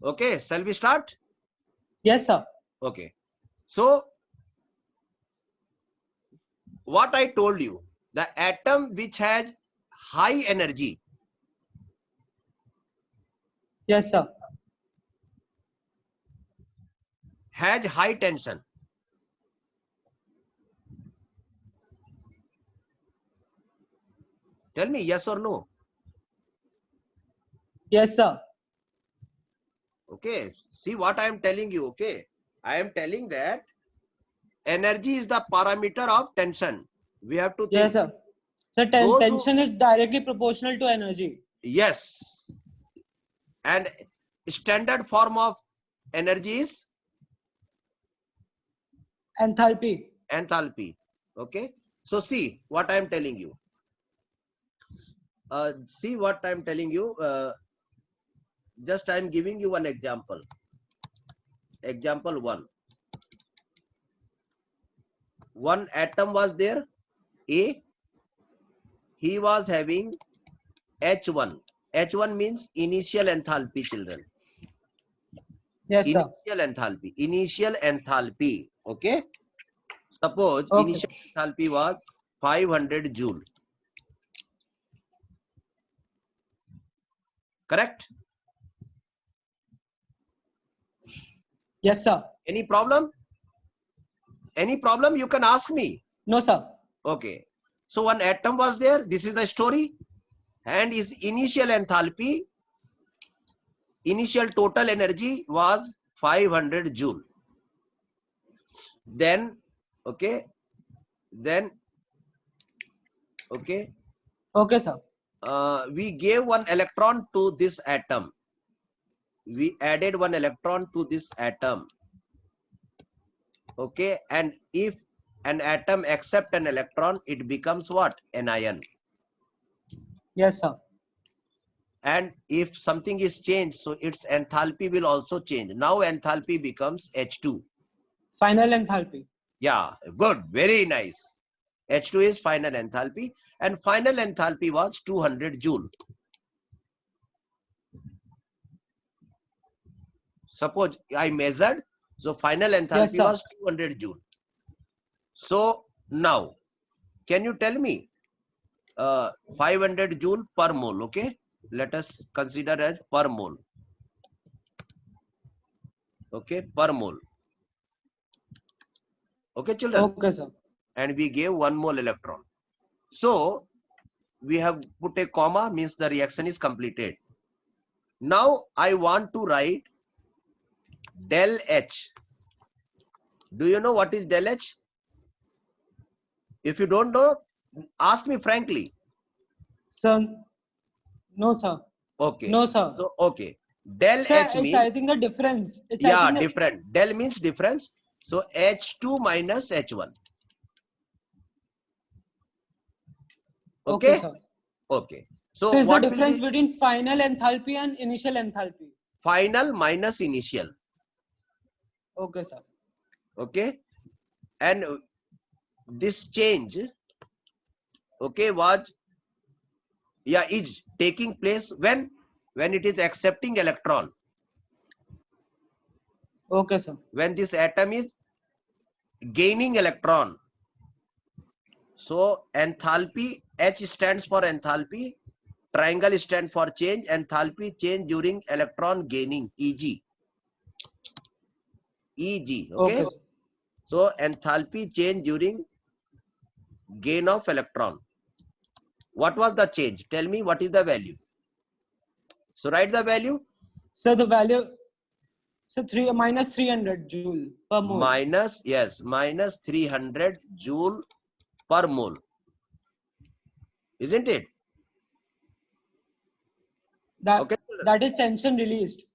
Okay, shall we start? Yes, sir. Okay. So, what I told you, the atom which has high energy, Yes, sir. has high tension. Tell me yes or no. Yes, sir. Okay, see what I am telling you. Okay, I am telling that energy is the parameter of tension. We have to think. Yes, sir. So Those who, tension is directly proportional to energy. yes, and standard form of energy is Enthalpy. enthalpy. Okay, so see what I am telling you. See what I am telling you. Just I am giving you one example. Example one. One atom was there, A. He was having H1. H1 means initial enthalpy, children. Yes, sir. Initial enthalpy. Initial enthalpy. Okay. Suppose Okay. initial enthalpy was 500 joule. Correct? Yes, sir. Any problem? Any problem? You can ask me. No, sir. Okay. So one atom was there. This is the story. And his initial enthalpy, initial total energy was 500 joule. Then, okay. Then, okay. Okay, sir. We gave one electron to this atom. We added one electron to this atom. Okay. And if an atom accepts an electron, it becomes what? Anion. Yes, sir. And if something is changed, so its enthalpy will also change. Now enthalpy becomes H2. Final enthalpy. Yeah, good. Very nice. H2 is final enthalpy. And final enthalpy was 200 joule. Suppose I measured. So final enthalpy Yes, was 200 joule. So now, can you tell me 500 joule per mole? Okay. Let us consider as per mole. Okay, per mole. Okay, children. Okay, sir. And we gave one mole electron. So we have put a comma, means the reaction is completed. Now I want to write del H. Do you know what is del H? If you don't know, ask me frankly. Sir, no, sir. Okay. No, sir. So, okay. Del Sir, H it's means, I think the difference. It's yeah, I think different. Del means difference. So H2 minus H1. Okay. Okay, sir. Okay. So is the what will difference be between final enthalpy and initial enthalpy? final minus initial? Okay, sir. Okay. And this change, okay, was, yeah, is taking place when it is accepting electron. Okay, sir. When this atom is gaining electron. So enthalpy, H stands for enthalpy, triangle stands for change, enthalpy change during electron gaining, EG. EG, okay? Okay, sir. So enthalpy change during gain of electron. What was the change? Tell me what is the value. So write the value. So the value, so minus 300 joule per mole. Minus, yes, minus 300 joule per mole. Isn't it? That is tension released.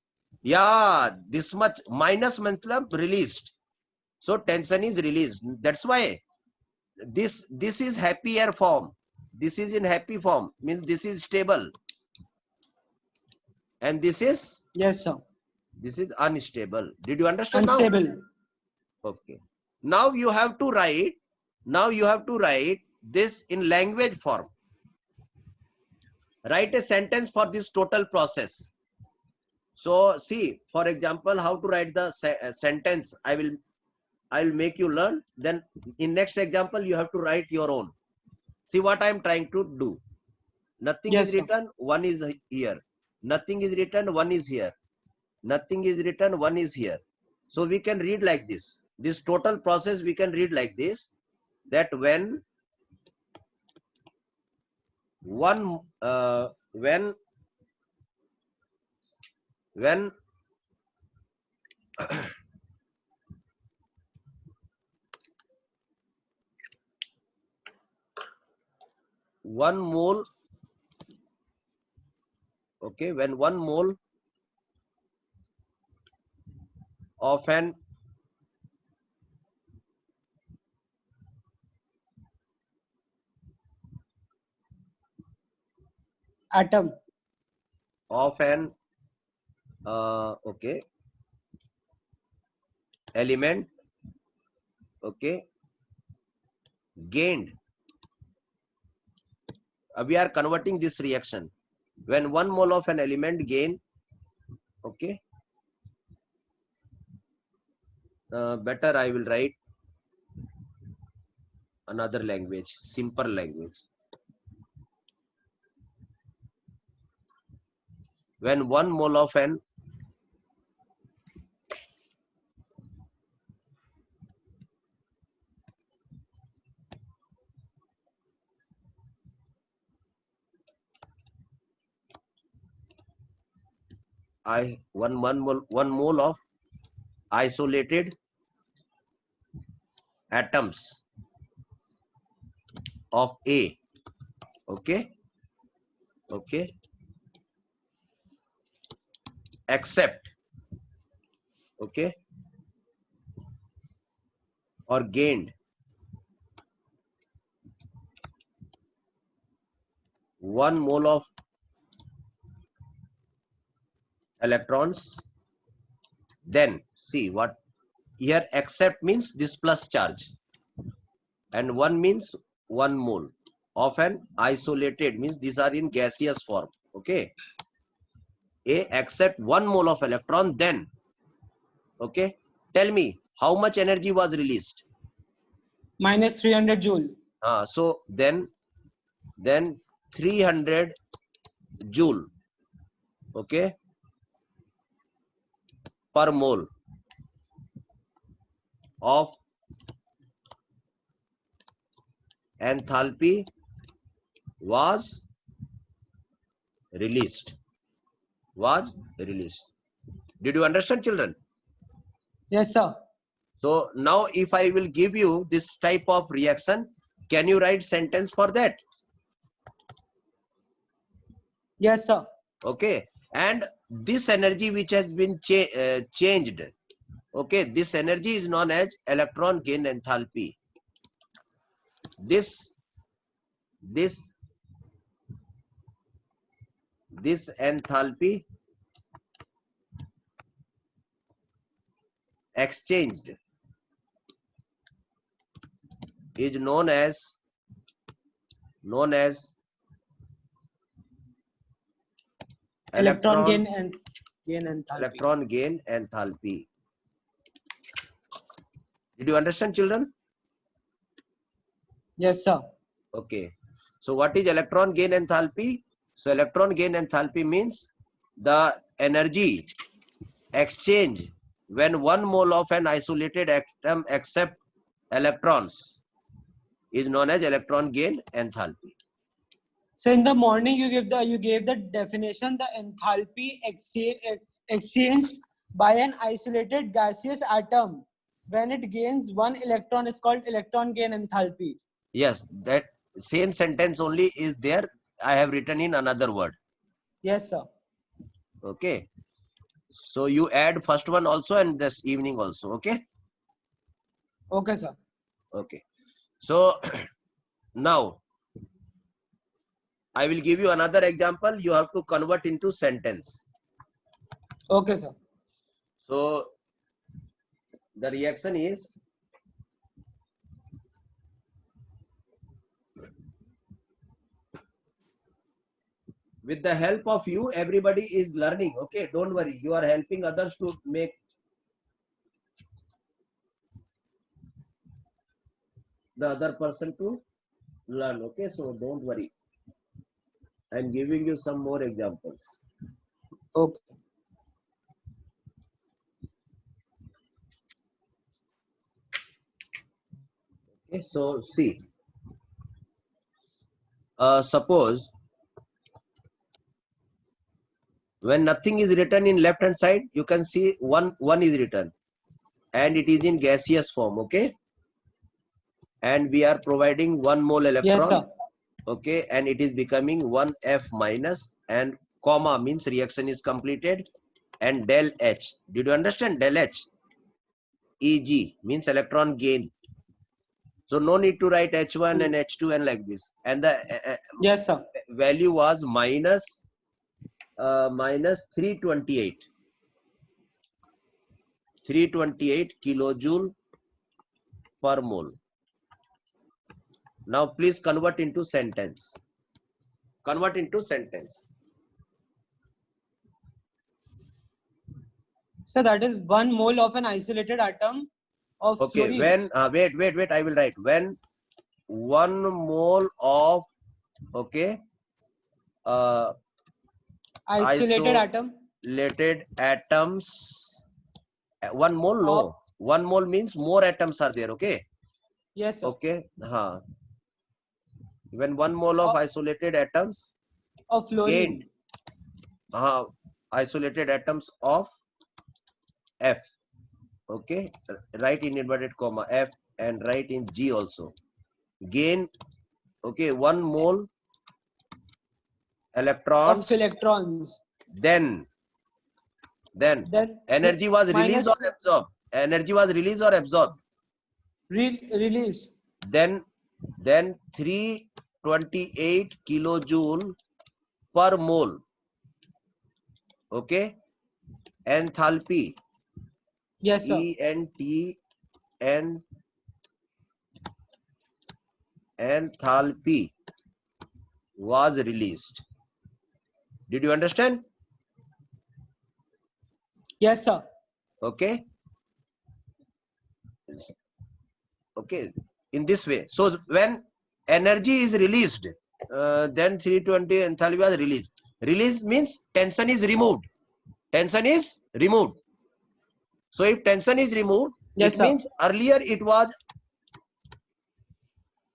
Yeah, this much minus matlab released. So tension is released. That's why this is happier form. This is in happy form, means this is stable. And this is? Yes, sir. This is unstable. Did you understand Unstable. now? Okay. Now you have to write. Now you have to write this in language form. Write a sentence for this total process. So see, for example, how to write the sentence, I will make you learn. Then in next example you have to write your own. See what I am trying to do. Nothing Yes, is sir. written, one is here. Nothing is written, one is here. Nothing is written, one is here. So we can read like this. This total process we can read like this, that when one when one mole, okay, when one mole of an Atom. Okay, element, okay, gained. We are converting this reaction. When one mole of an element gain, okay, better I will write another language, simple language. When one mole of an one mole of isolated atoms of A, okay, okay, except, okay, or gained one mole of electrons, then see what here, except means this plus charge, and one means one mole of an isolated means these are in gaseous form, okay. A accept one mole of electron, then, okay, tell me how much energy was released. Minus 300 joule. So then 300 joule, okay, per mole of enthalpy was released. Did you understand, children? Yes, sir. So now if I will give you this type of reaction, can you write sentence for that? Yes, sir. Okay, and this energy which has been changed, okay, this energy is known as electron gain enthalpy. This enthalpy exchanged is known as Electron electron gain enthalpy. gain enthalpy. Did you understand, children? Yes, sir. Okay, so what is electron gain enthalpy? So electron gain enthalpy means the energy exchange when one mole of an isolated atom accept electrons is known as electron gain enthalpy. So in the morning you gave the definition, the enthalpy exchanged by an isolated gaseous atom when it gains one electron is called electron gain enthalpy. Yes, that same sentence only is there. I have written in another word. Yes, sir. Okay, so you add first one also and this evening also. Okay. Okay, sir. Okay, so now I will give you another example. You have to convert into sentence. Okay, sir. So the reaction is with the help of you, everybody is learning. Okay, don't worry. You are helping others to make the other person to learn. Okay, so don't worry. I'm giving you some more examples. Okay. Okay, so see, suppose when nothing is written in left hand side, you can see one is written, and it is in gaseous form. Okay, and we are providing 1 mole Yes, electron. sir. Okay, and it is becoming 1F minus, and comma means reaction is completed, and del H. Did you understand? Del H. Eg means electron gain. So no need to write H1 and H2 and like this. And the Yes, sir. value was minus 328. 328 kilojoule per mole. Now please convert into sentence. Convert into sentence. So that is 1 mole of an isolated atom of Okay, fluorine. when wait, I will write when 1 mole of okay Isolated atom isolated atoms, 1 mole of, no, 1 mole means more atoms are there. Okay, yes, sir. okay, when 1 mole of isolated atoms Of gained, fluorine. isolated atoms of F. Okay, write in inverted comma F and write in G also. Gain, okay, 1 mole Of electrons, electrons. then Then energy was released minus or absorbed. Energy was released or absorbed. released. Then 328 kilojoule per mole. Okay, enthalpy, Yes, sir. enthalpy was released. Did you understand? Yes, sir. Okay, okay, in this way. So when energy is released, then 320 enthalpy was released. Release means tension is removed. Tension is removed. So if tension is removed, Yes, it sir. means earlier it was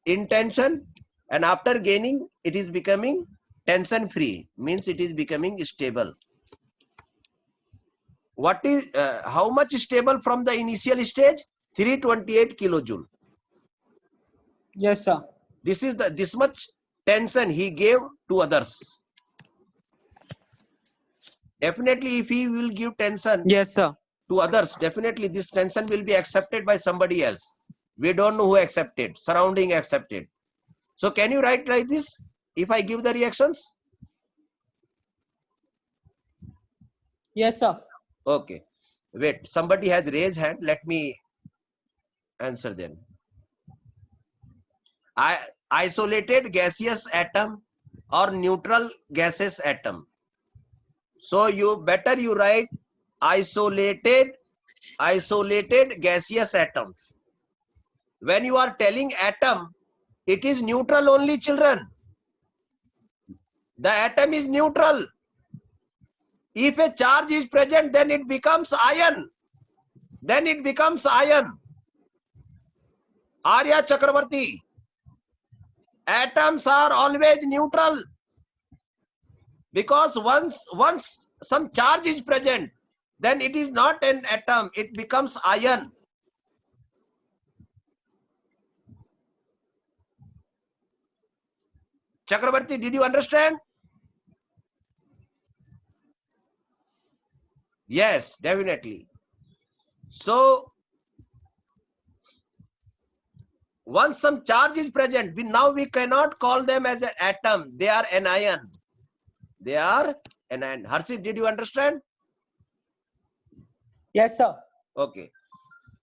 in tension, and after gaining it is becoming tension free, means it is becoming stable. What is how much stable from the initial stage? 328 kilojoule. Yes, sir. This is this much tension he gave to others. Definitely if he will give tension Yes, sir. to others, definitely this tension will be accepted by somebody else. We don't know who accepted, surrounding accepted. So can you write like this if I give the reactions? Yes, sir. Okay, wait, somebody has raised hand, let me answer them. Isolated gaseous atom or neutral gaseous atom. So you better you write isolated gaseous atoms. When you are telling atom, it is neutral only, children. The atom is neutral. If a charge is present, then it becomes ion. Then it becomes ion. Arya Chakravarti. Atoms are always neutral. Because once some charge is present, then it is not an atom, it becomes ion. Chakravarti, did you understand? Yes, definitely. So once some charge is present, now we cannot call them as an atom. They are an ion. They are an ion. Harshit, did you understand? Yes, sir. Okay.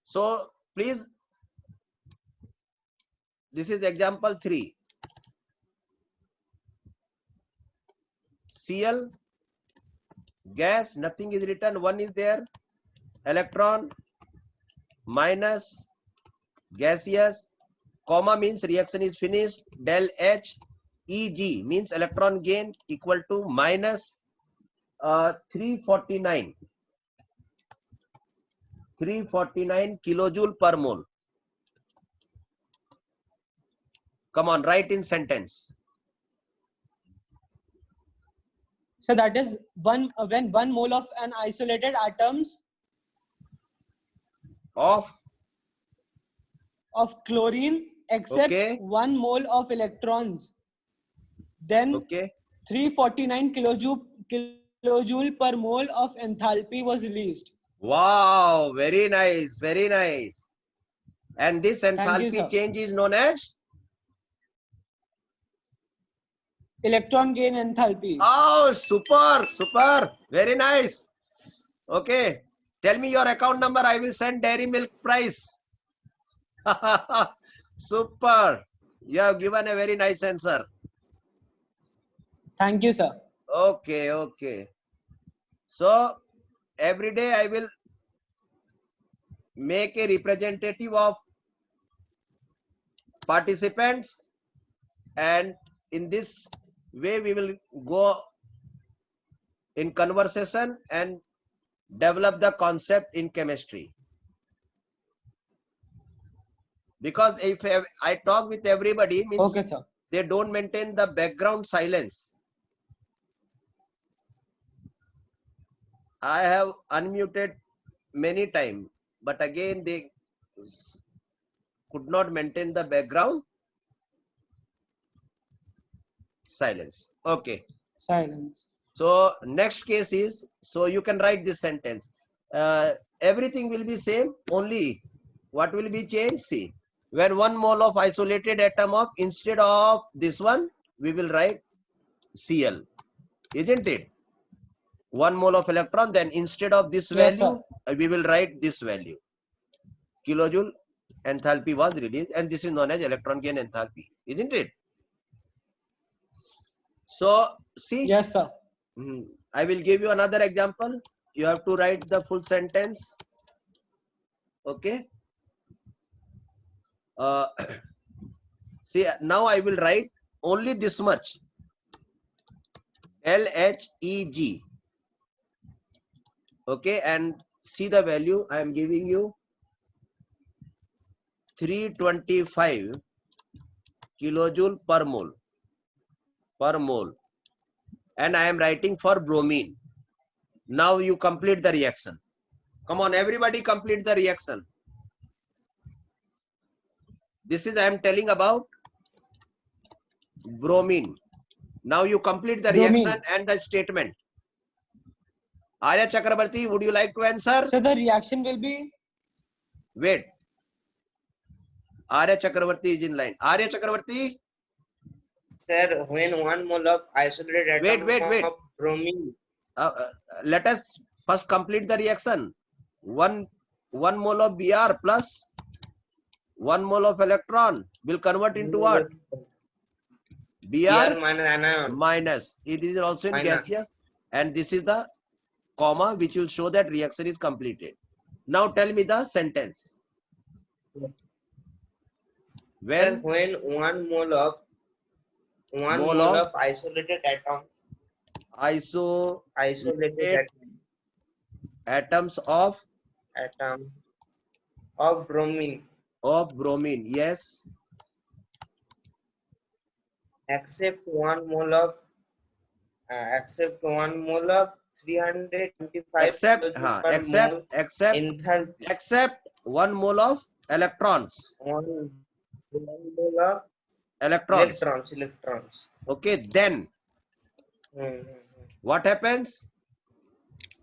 So please, this is example 3. Cl, gas, nothing is written, 1 is there, electron, minus, gaseous, comma means reaction is finished, del H, Eg means electron gain equal to minus 349 kilojoule per mole. Come on, write in sentence. So that is when 1 mole of an isolated atoms Of chlorine accepts Okay. 1 mole of electrons, then okay, 349 kilojoule per mole of enthalpy was released. wow, very nice, very nice. And this Thank you, enthalpy sir. change is known as Electron gain enthalpy. Oh, super, very nice. Okay, tell me your account number, I will send dairy milk price. Super, you have given a very nice answer. Thank you, sir. Okay. So every day I will make a representative of participants, and in this way we will go in conversation and develop the concept in chemistry. Because if I talk with everybody, means Okay, sir. they don't maintain the background silence. I have unmuted many times, but again they could not maintain the background silence. Okay. Silence. So next case is, so you can write this sentence. Everything will be same, only what will be changed? See, when 1 mole of isolated atom of, instead of this one, we will write Cl, isn't it? 1 mole of electron, then instead of this Yes, value, sir. we will write this value. Kilojoule enthalpy was released, and this is known as electron gain enthalpy, isn't it? So see, Yes, sir. I will give you another example. You have to write the full sentence. Okay. See, now I will write only this much. LHEG. Okay, and see the value I am giving you. 325 kilojoule per mole. And I am writing for bromine. Now you complete the reaction. Come on, everybody complete the reaction. This is I am telling about bromine. Now you complete the Bromine. reaction and the statement. Arya Chakrabarti, would you like to answer? So the reaction will be. Wait. Arya Chakrabarti is in line. Arya Chakrabarti. Sir, when 1 mole of isolated atom Wait. of bromine. Let us first complete the reaction. 1 mole of Br plus 1 mole of electron will convert into what? Br minus anion. minus. It is also in Minus. gaseous, and this is the comma which will show that reaction is completed. Now tell me the sentence. Sir, When when 1 mole of isolated atom isolated atoms of bromine yes, accept 1 mole of 325 except kilojoule per mole enthalpy. except 1 mole of electrons. 1 mole of electrons. Okay, then what happens?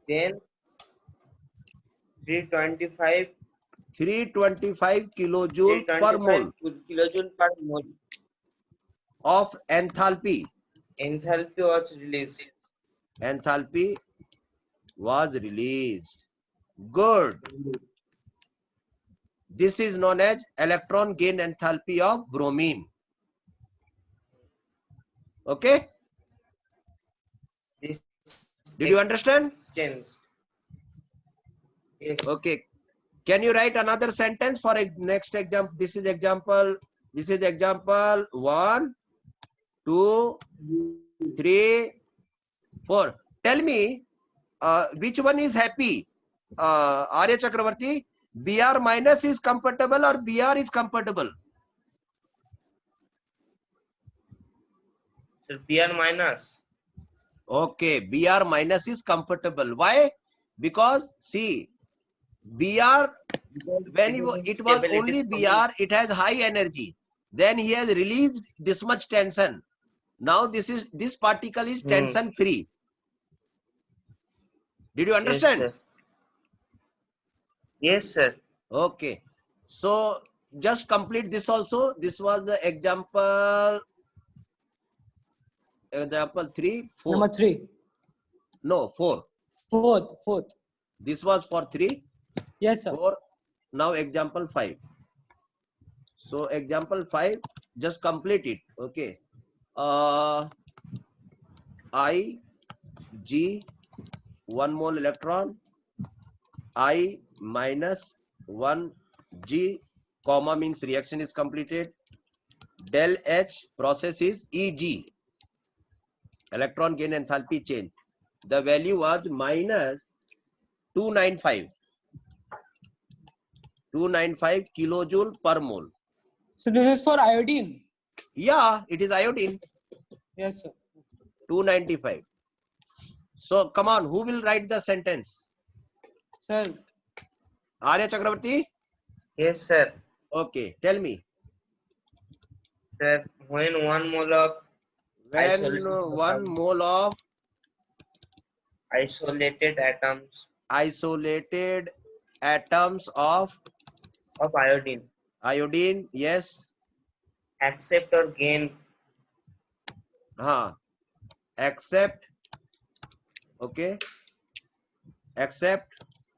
Then 325 kilojoule per mole kilojoule per mole of enthalpy. Enthalpy was released. Enthalpy was released. Good. This is known as electron gain enthalpy of bromine. Okay. Did you understand? Exchange. Yes. Okay. Can you write another sentence for a next example? This is example. This is example 1, 2, 3, 4. Tell me which one is happy? Arya Chakravarti, BR minus is comfortable or BR is comfortable? Sir, BR minus. Okay, BR minus is comfortable. Why? Because see, BR, when it was only BR, it has high energy. Then he has released this much tension. Now this particle is tension free. Did you understand? Yes, sir. Yes, sir. Okay. So just complete this also. This was the example 3, 4. Number 3. No, 4. Fourth. This was for 3, Yes, sir. 4. Now example 5. So example 5, just complete it. Okay. I, G, 1 mole electron, I minus 1 G, comma means reaction is completed. Del H process is EG, electron gain enthalpy change. The value was minus 295 kilojoule per mole. So this is for iodine. Yeah, it is iodine. Yes, sir. 295. So come on, who will write the sentence? Sir, Arya Chakravarti? Yes, sir. Okay, tell me. Sir, when 1 mole of When Isolated 1 mole of isolated isolated atoms of of iodine, yes, accept or gain accept, okay, accept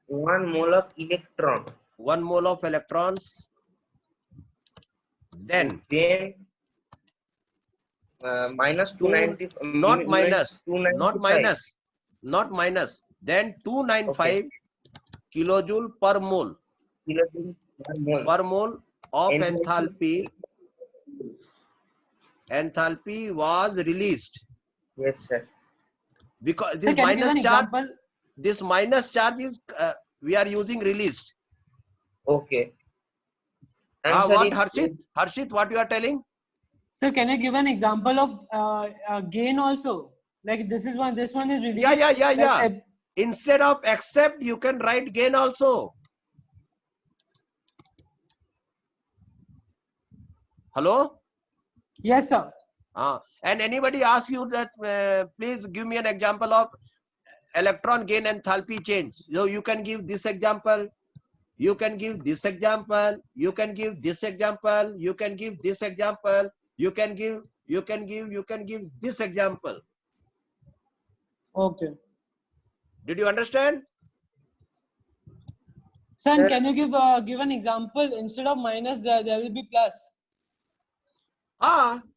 1 mole of electron, 1 mole of electrons, then minus 290, not minus, 295. not minus, then 295 kilojoule per mole Kilojoule per mole. of Enthalpy. enthalpy was released. Yes, sir. Because sir, this can you give an minus charge, example? this minus charge is we are using released. Okay. And sir, What if- Harshit, what you are telling? Sir, can you give an example of gain also? Like this one is released. Yeah. Instead of accept, you can write gain also. Hello? Yes, sir. And anybody asks you that, please give me an example of electron gain enthalpy change. So you can give this example. You can give this example. You can give this example. You can give this example. You can give this example. Okay. Did you understand? Sir, Sir. can you give an example? Instead of minus, there will be plus.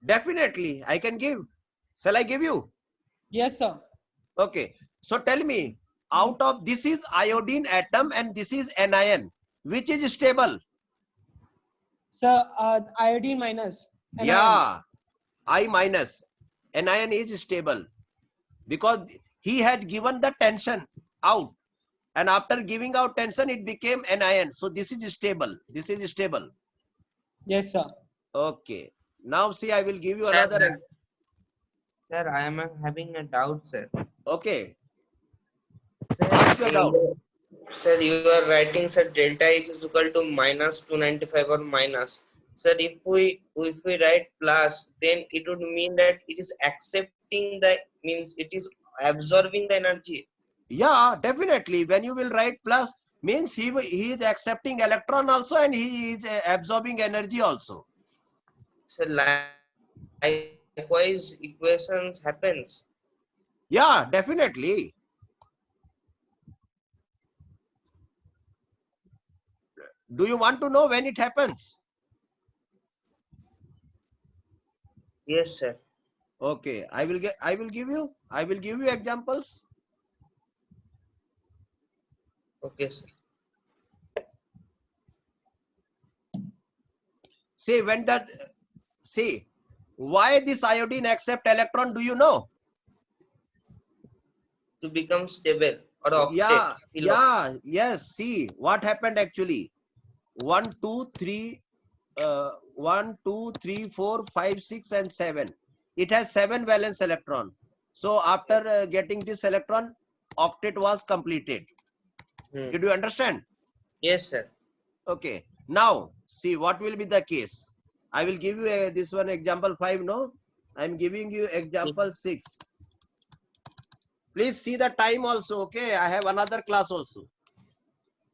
Definitely. I can give. Shall I give you? Yes, sir. Okay. So tell me, out of this is iodine atom and this is anion. Which is stable? Sir, iodine minus. anion. Yeah. I minus. Anion is stable. Because he has given the tension out. And after giving out tension, it became anion. So this is stable. This is stable. Yes, sir. Okay. Now see, I will give you Sir, another. Sir, I am having a doubt, sir. Okay. What's your doubt? Sir, you are writing, sir, delta H is equal to minus 295 or minus. Sir, if we write plus, then it would mean that it is accepting the, means it is absorbing the energy. Yeah, definitely. When you will write plus, means he is accepting electron also and he is absorbing energy also. So likewise equations happens. Yeah, definitely. Do you want to know when it happens? Yes, sir. Okay, I will give you examples. Okay, sir. See, when that, see, why this iodine accept electron, do you know? To become stable or octet. Yeah, Fill yeah, yes. See, what happened actually? 1, 2, 3, 1, 2, 3, 4, 5, 6, and 7. It has 7 valence electron. So after getting this electron, octet was completed. Did you understand? Yes, sir. Okay. Now, see what will be the case. I will give you this one example 5. No, I am giving you example 6. Please see the time also. Okay, I have another class also.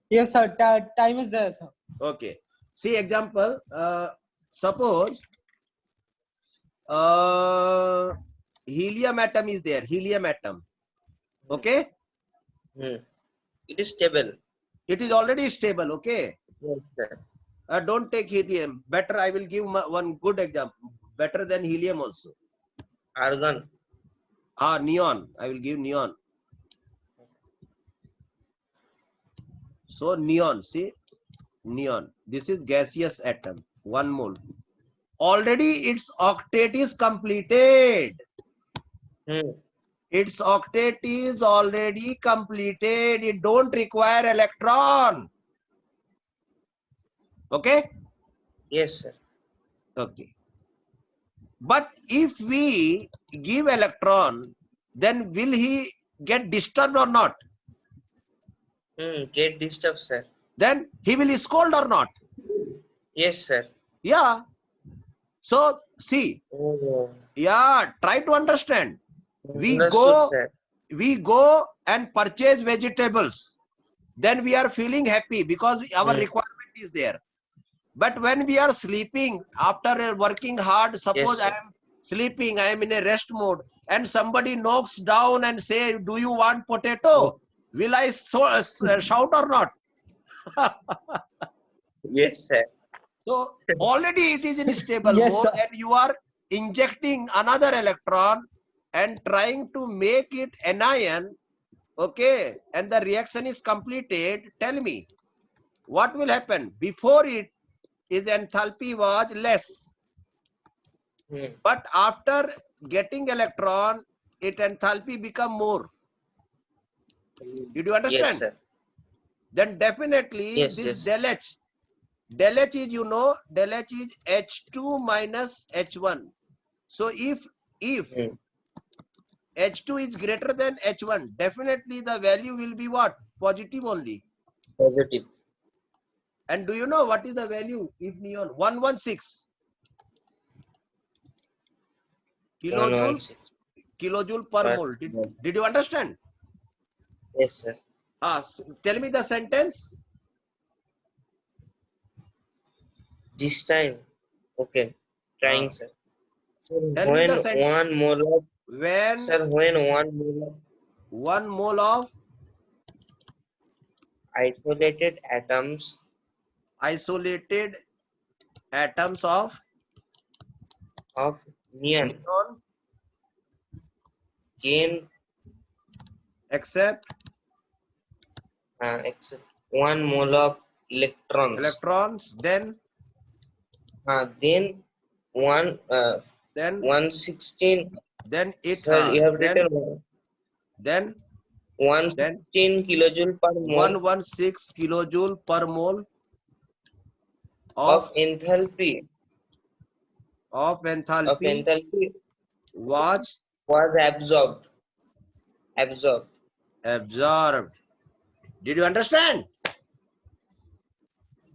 Yes, sir. Time is there, sir. Okay. See example. Suppose helium atom is there. Helium atom. Okay. It is stable. It is already stable. Okay. Yes, sir. Don't take helium. Better, I will give one good example. Better than helium also. Argon. Neon. I will give neon. So neon. See, neon. This is gaseous atom. 1 mole. Already its octet is completed. Its octet is already completed. It don't require electron. Okay. Yes, sir. Okay. But if we give electron, then will he get disturbed or not? Get disturbed, sir. Then he will scold or not? Yes, sir. Yeah. So see, Oh. yeah, try to understand. Understood, sir. We go and purchase vegetables. Then we are feeling happy because our requirement is there. But when we are sleeping after working hard, suppose Yes, I am sleeping, I am in a rest mode, and somebody knocks down and say, "Do you want potato?" Will I shout or not? Yes, sir. So already it is in stable Yes, mode, sir. and you are injecting another electron and trying to make it anion. Okay, and the reaction is completed. Tell me, what will happen? Before it, its enthalpy was less. But after getting electron, its enthalpy become more. Did you understand? Yes, sir. Then definitely Yes, this yes. del H. Del H is, you know, del H is H2 minus H1. So if H2 is greater than H1, definitely the value will be what? Positive only. Positive. And do you know what is the value if neon? 116 kilojoules 116. kilojoule per mole. Did you understand? Yes, sir. Tell me the sentence. This time. Okay. Trying, sir. So Tell me when the sentence. 1 mole of When sir, when 1 mole of 1 mole of isolated atoms of neon neon gain except 1 mole of electrons. then Then one then 116. then it Sir, you have then written then 116 kilojoule per mole 116 kilojoule per mole of of enthalpy enthalpy was absorbed. absorbed. Did you understand?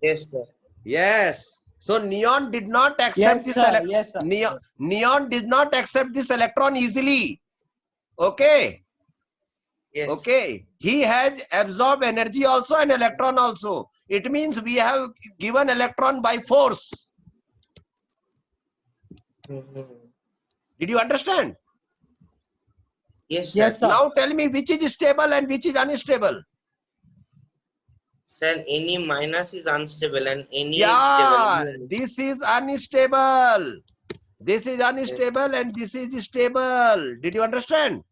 Yes, sir. Yes. So neon did not accept Yes, this sir. Yes, sir. neon did not accept this electron easily. Okay. Yes. Okay. He has absorbed energy also and electron also. It means we have given electron by force. Did you understand? Yes, sir. Yes, sir. Now tell me which is stable and which is unstable. Sir, any minus is unstable and any is Yeah, stable. this is unstable. This is unstable and this is stable. Did you understand?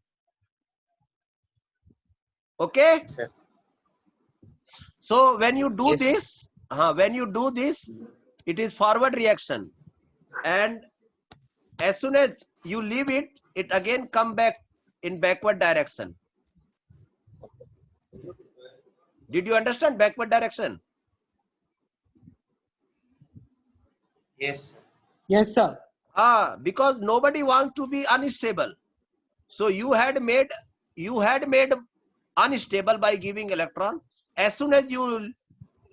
Okay. Sir. So when you do Yes. this, it is forward reaction, and as soon as you leave it, it again come back in backward direction. Did you understand backward direction? Yes. Yes, sir. Because nobody wants to be unstable. So you had made unstable by giving electron. As soon as you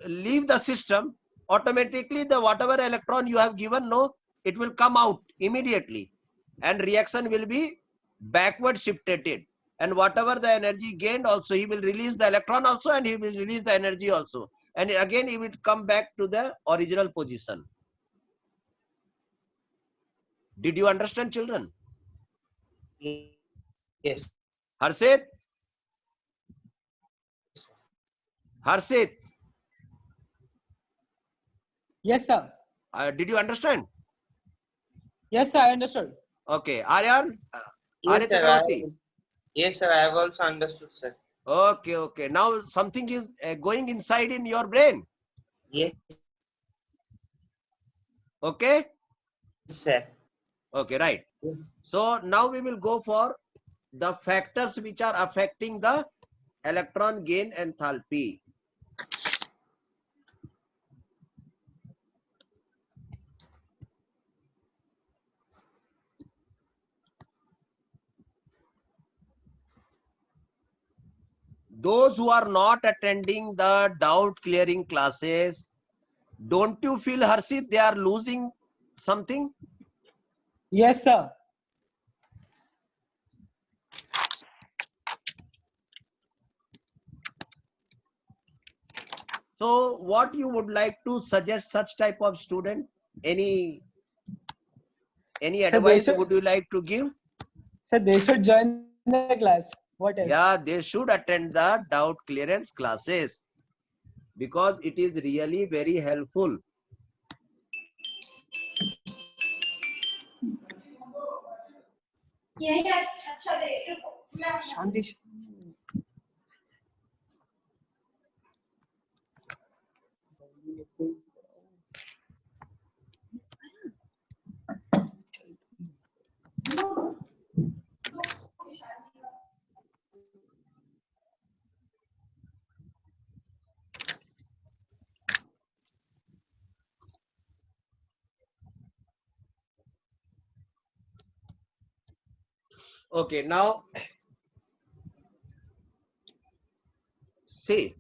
leave the system, automatically the whatever electron you have given, no, it will come out immediately, and reaction will be backward shifted. And whatever the energy gained, also he will release the electron also, and he will release the energy also, and again he will come back to the original position. Did you understand, children? Yes. Harshit? Harshit, Yes, sir. did you understand? Yes, sir. I understood. Okay. Aryan? Yes, Arya sir. Chakravarti? Yes, sir. I have also understood, sir. Okay, okay. Now something is going inside in your brain. Yes, Okay? sir. Okay, right. So now we will go for the factors which are affecting the electron gain enthalpy. Those who are not attending the doubt clearing classes, don't you feel, Harshit, they are losing something? Yes, sir. So what you would like to suggest such type of student? Any So they advice should, would you like to give? so they should join the class. What else? Yeah, they should attend the doubt clearance classes, because it is really very helpful. Shanti. Okay, now see,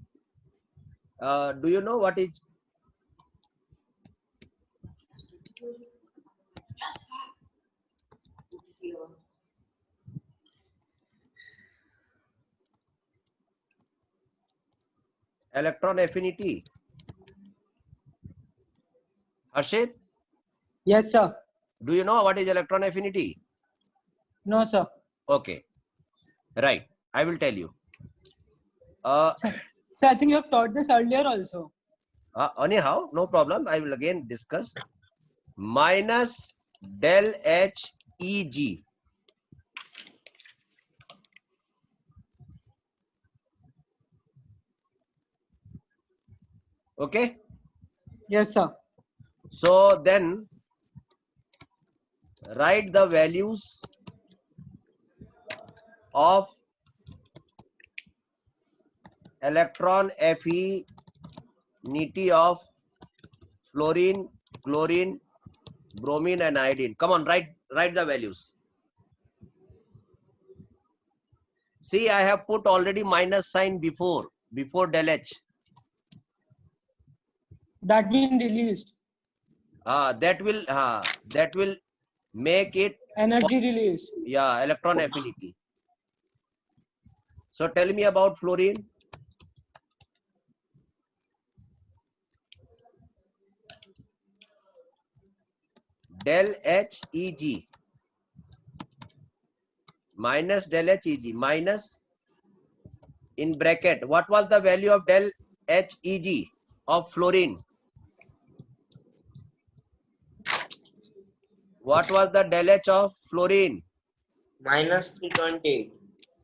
do you know what is electron affinity? Harshit, Yes, sir. do you know what is electron affinity? No, sir. Okay, right. I will tell you. So I think you have taught this earlier also. Anyhow, no problem. I will again discuss. Minus del H E G. Okay. Yes, sir. So then write the values of electron affinity of fluorine, chlorine, bromine and iodine. Come on, write the values. See, I have put already minus sign before del H. That been released. That will make it, Energy released. yeah, electron affinity. So tell me about fluorine. Del H E G minus del H E G minus in bracket. What was the value of del H E G of fluorine? What was the del H of fluorine? Minus 328.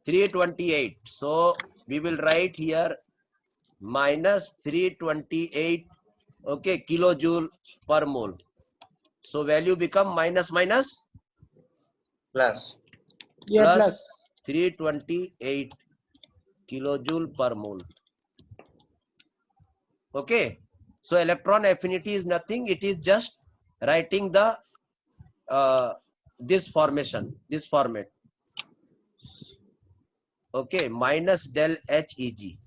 328. So we will write here minus 328, okay, kilojoule per mole. So value become minus Plus. Yeah, plus 328 kilojoule per mole. Okay, so electron affinity is nothing, it is just writing the this formation, this format. Okay, minus del HEG.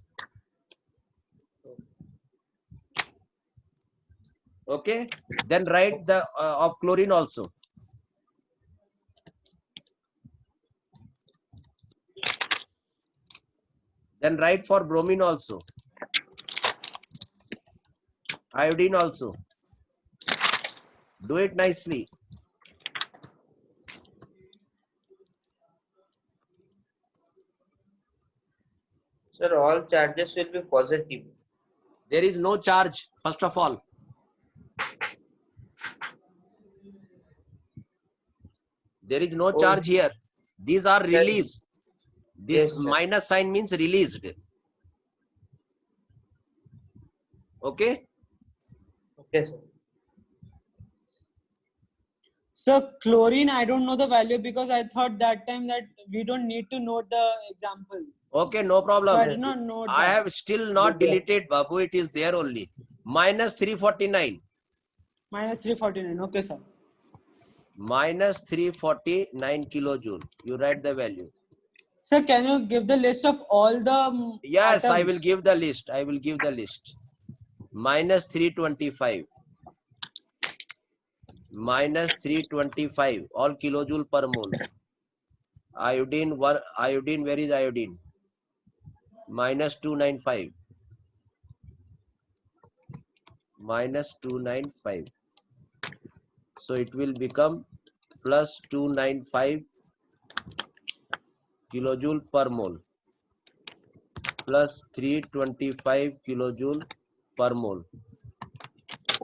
Okay, then write the of chlorine also. Then write for bromine also. Iodine also. Do it nicely. Sir, all charges will be positive. There is no charge, first of all. There is no charge here. These are released. This Yes, sir. minus sign means released. Okay. Okay, sir. So chlorine, I don't know the value because I thought that time that we don't need to note the example. Okay, no So I problem. did not note I that. have still not deleted, Babu. It is there only. Minus 349. Minus 349. Okay, sir. Minus 349 kilojoule. You write the value. Sir, can you give the list of all the Yes, atoms? I will give the list. I will give the list. Minus 325. Minus 325. All kilojoule per mole. Iodine, iodine, where is iodine? Minus 295. Minus 295. So it will become plus 295 kilojoule per mole plus 325 kilojoule per mole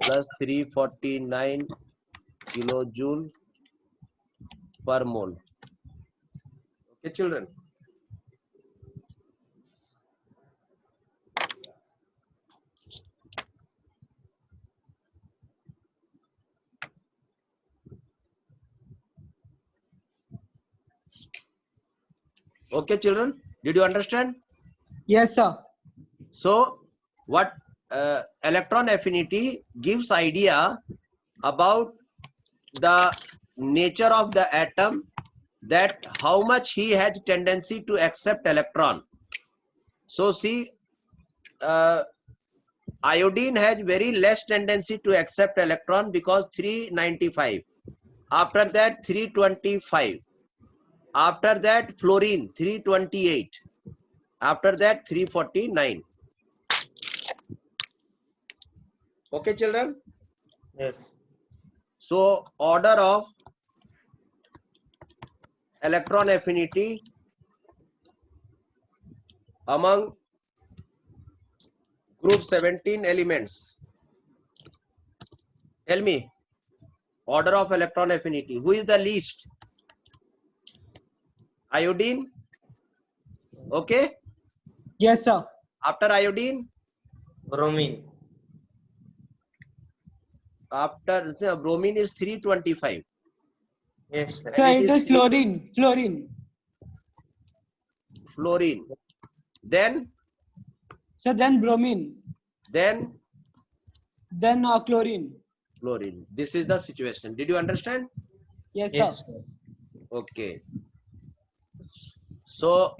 plus 349 kilojoule per mole. Okay, children. Okay, children. Did you understand? Yes, sir. So, what electron affinity gives idea about the nature of the atom, that how much he has tendency to accept electron. So see, iodine has very less tendency to accept electron because 395. After that 325. After that fluorine 328. After that 349. Okay, children. Yes. So order of electron affinity among group 17 elements. Tell me, order of electron affinity. Who is the least? Iodine. Okay. Yes, sir. After iodine. Bromine. After the bromine is 325. Yes, sir. Sir, it is fluorine. Fluorine. Then. So then bromine. Then Chlorine. fluorine. This is the situation. Did you understand? Yes, sir. Yes, sir. Okay. So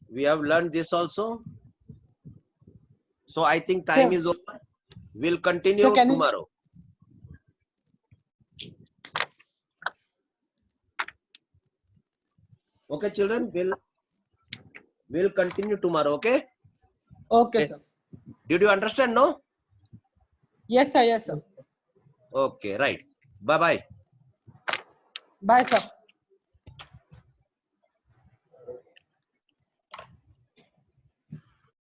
we have learned this also. So I think time is over. We'll continue Sir, can you- tomorrow. Okay, children. We'll continue tomorrow. Okay. Okay, Yes. sir. Did you understand? No. Yes, sir. Yes, sir. Okay. Right. Bye bye. Bye, sir.